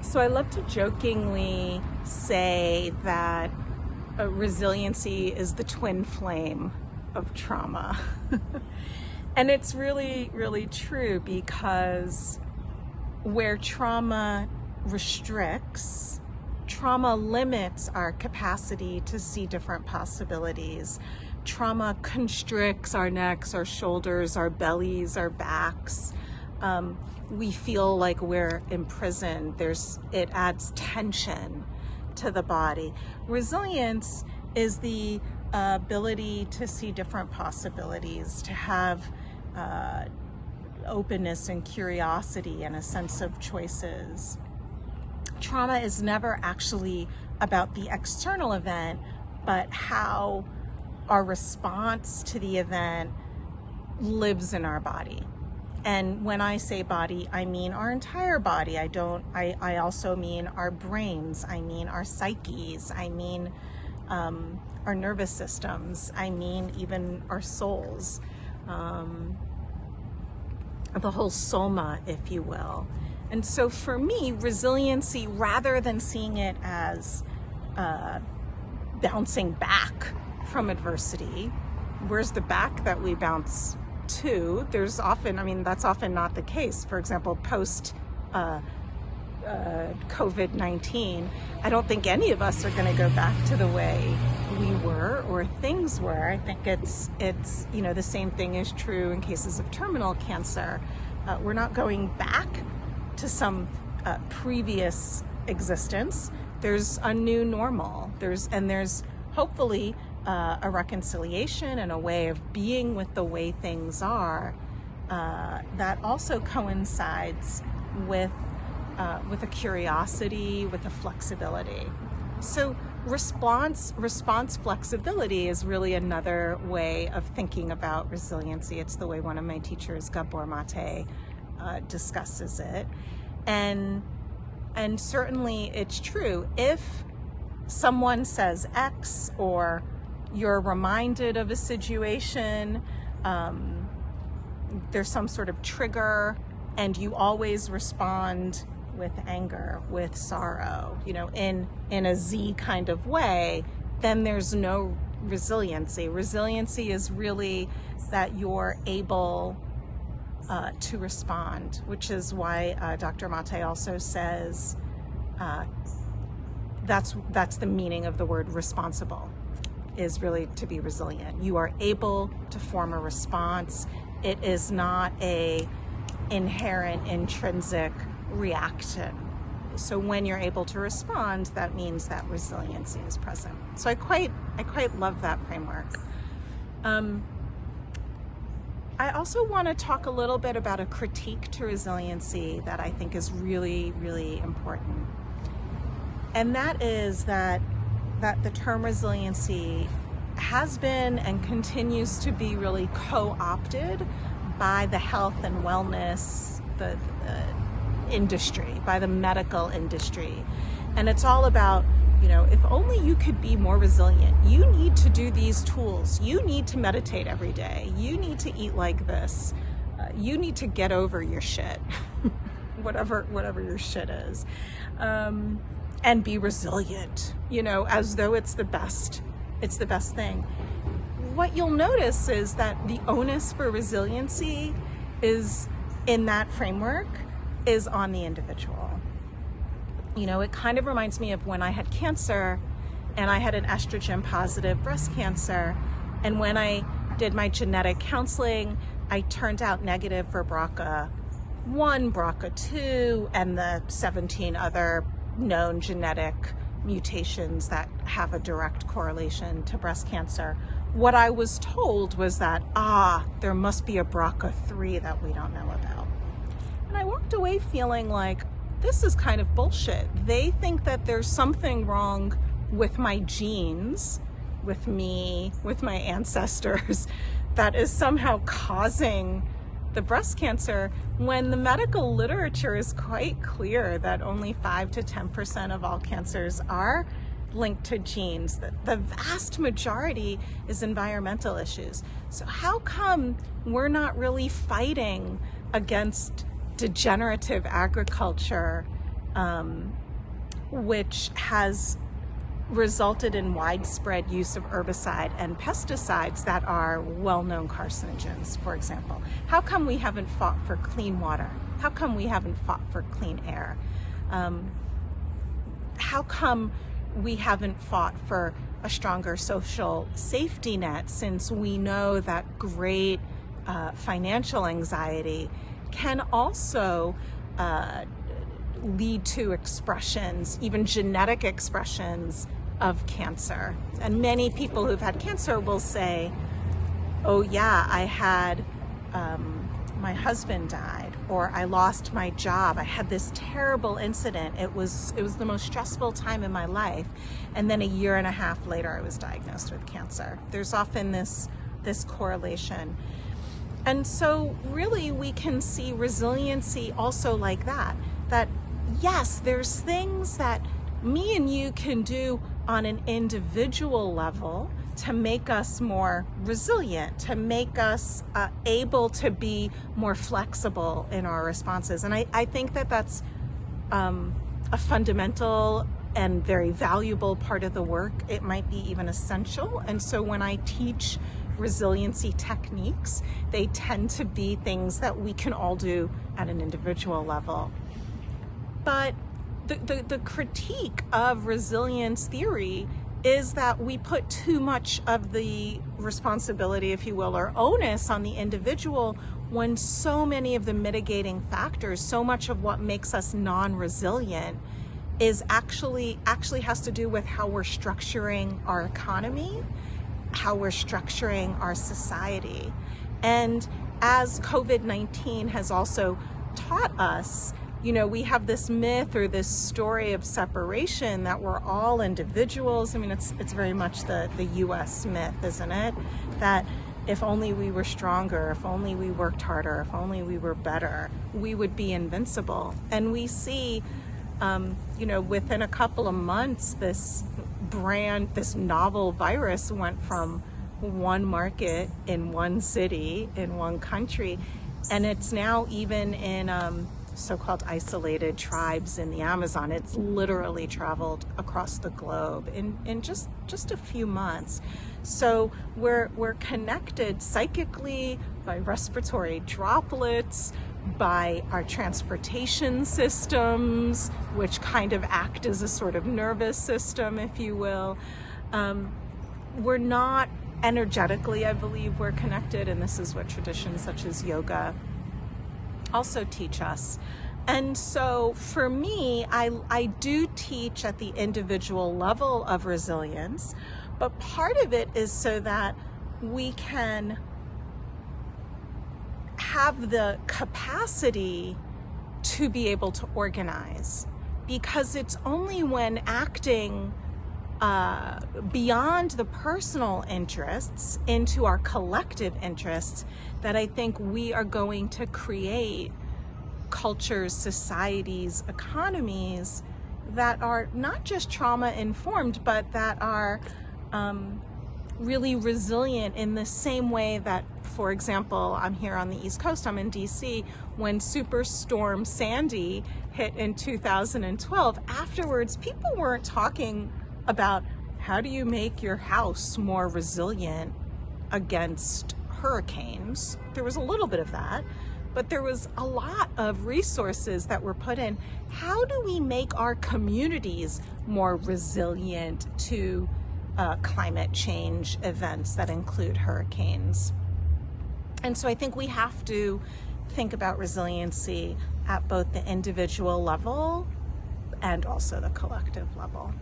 So I love to jokingly say that resiliency is the twin flame of trauma. And it's really, really true, because where trauma restricts, trauma limits our capacity to see different possibilities. Trauma constricts our necks, our shoulders, our bellies, our backs. We feel like we're imprisoned. It adds tension to the body. Resilience is the ability to see different possibilities, to have openness and curiosity and a sense of choices. Trauma is never actually about the external event, but how our response to the event lives in our body. And when I say body, I mean our entire body. I also mean our brains. I mean our psyches. I mean our nervous systems. I mean even our souls. The whole soma, if you will. And so for me, resiliency, rather than seeing it as bouncing back from adversity, where's the back that we bounce to? That's often not the case. For example, post COVID-19, I don't think any of us are going to go back to the way we were or things were. I think it's the same thing is true in cases of terminal cancer. We're not going back to some previous existence. There's a new normal. There's hopefully a reconciliation and a way of being with the way things are that also coincides with a curiosity, with a flexibility. So response flexibility is really another way of thinking about resiliency. It's the way one of my teachers, Gabor Mate, discusses it. And certainly it's true. If someone says X, or you're reminded of a situation, there's some sort of trigger, and you always respond with anger, with sorrow, in a Z kind of way, then there's no resiliency. Resiliency is really that you're able to respond, which is why Dr. Mate also says that's the meaning of the word responsible, is really to be resilient. You are able to form a response. It is not a inherent, intrinsic reaction. So when you're able to respond, that means that resiliency is present. So I quite love that framework. I also want to talk a little bit about a critique to resiliency that I think is really, really important. And that is that the term resiliency has been and continues to be really co-opted by the health and wellness, the industry, by the medical industry. And it's all about, if only you could be more resilient, you need to do these tools. You need to meditate every day. You need to eat like this. You need to get over your shit, whatever your shit is, and be resilient, as though it's the best thing. What you'll notice is that the onus for resiliency is, in that framework, is on the individual. It kind of reminds me of when I had cancer, and I had an estrogen positive breast cancer, and when I did my genetic counseling, I turned out negative for BRCA1, BRCA2, and the 17 other known genetic mutations that have a direct correlation to breast cancer. What I was told was that, there must be a BRCA3 that we don't know about. And I walked away feeling like, this is kind of bullshit. They think that there's something wrong with my genes, with me, with my ancestors, that is somehow causing the breast cancer, when the medical literature is quite clear that only 5 to 10% of all cancers are linked to genes. The vast majority is environmental issues. So how come we're not really fighting against degenerative agriculture which has resulted in widespread use of herbicide and pesticides that are well-known carcinogens, for example. How come we haven't fought for clean water? How come we haven't fought for clean air? How come we haven't fought for a stronger social safety net, since we know that great financial anxiety can also lead to expressions, even genetic expressions of cancer. And many people who've had cancer will say, oh yeah, I had, my husband died, or I lost my job. I had this terrible incident. It was the most stressful time in my life. And then a year and a half later, I was diagnosed with cancer. There's often this correlation. And so really we can see resiliency also like that yes, there's things that me and you can do on an individual level to make us more resilient, to make us able to be more flexible in our responses. And I think that that's a fundamental and very valuable part of the work. It might be even essential. And so when I teach resiliency techniques, they tend to be things that we can all do at an individual level. But the critique of resilience theory is that we put too much of the responsibility, if you will, or onus on the individual, when so many of the mitigating factors, so much of what makes us non-resilient is actually has to do with how we're structuring our economy, how we're structuring our society. And as COVID-19 has also taught us, you know, we have this myth or this story of separation that we're all individuals. I mean, it's very much the US myth, isn't it? That if only we were stronger, if only we worked harder, if only we were better, we would be invincible. And we see, you know, within a couple of months, this novel virus went from one market in one city, in one country, and it's now even in so-called isolated tribes in the Amazon. It's literally traveled across the globe in just a few months. So we're connected psychically by respiratory droplets, by our transportation systems, which kind of act as a sort of nervous system, if you will. We're not energetically, I believe, we're connected, and this is what traditions such as yoga also teach us. And so for me, I do teach at the individual level of resilience, but part of it is so that we can have the capacity to be able to organize, because it's only when acting beyond the personal interests into our collective interests that I think we are going to create cultures, societies, economies that are not just trauma informed, but that are really resilient in the same way that, for example, I'm here on the East Coast, I'm in DC, when Superstorm Sandy hit in 2012, afterwards people weren't talking about how do you make your house more resilient against hurricanes. There was a little bit of that, but there was a lot of resources that were put in. How do we make our communities more resilient to climate change events that include hurricanes? And so I think we have to think about resiliency at both the individual level and also the collective level.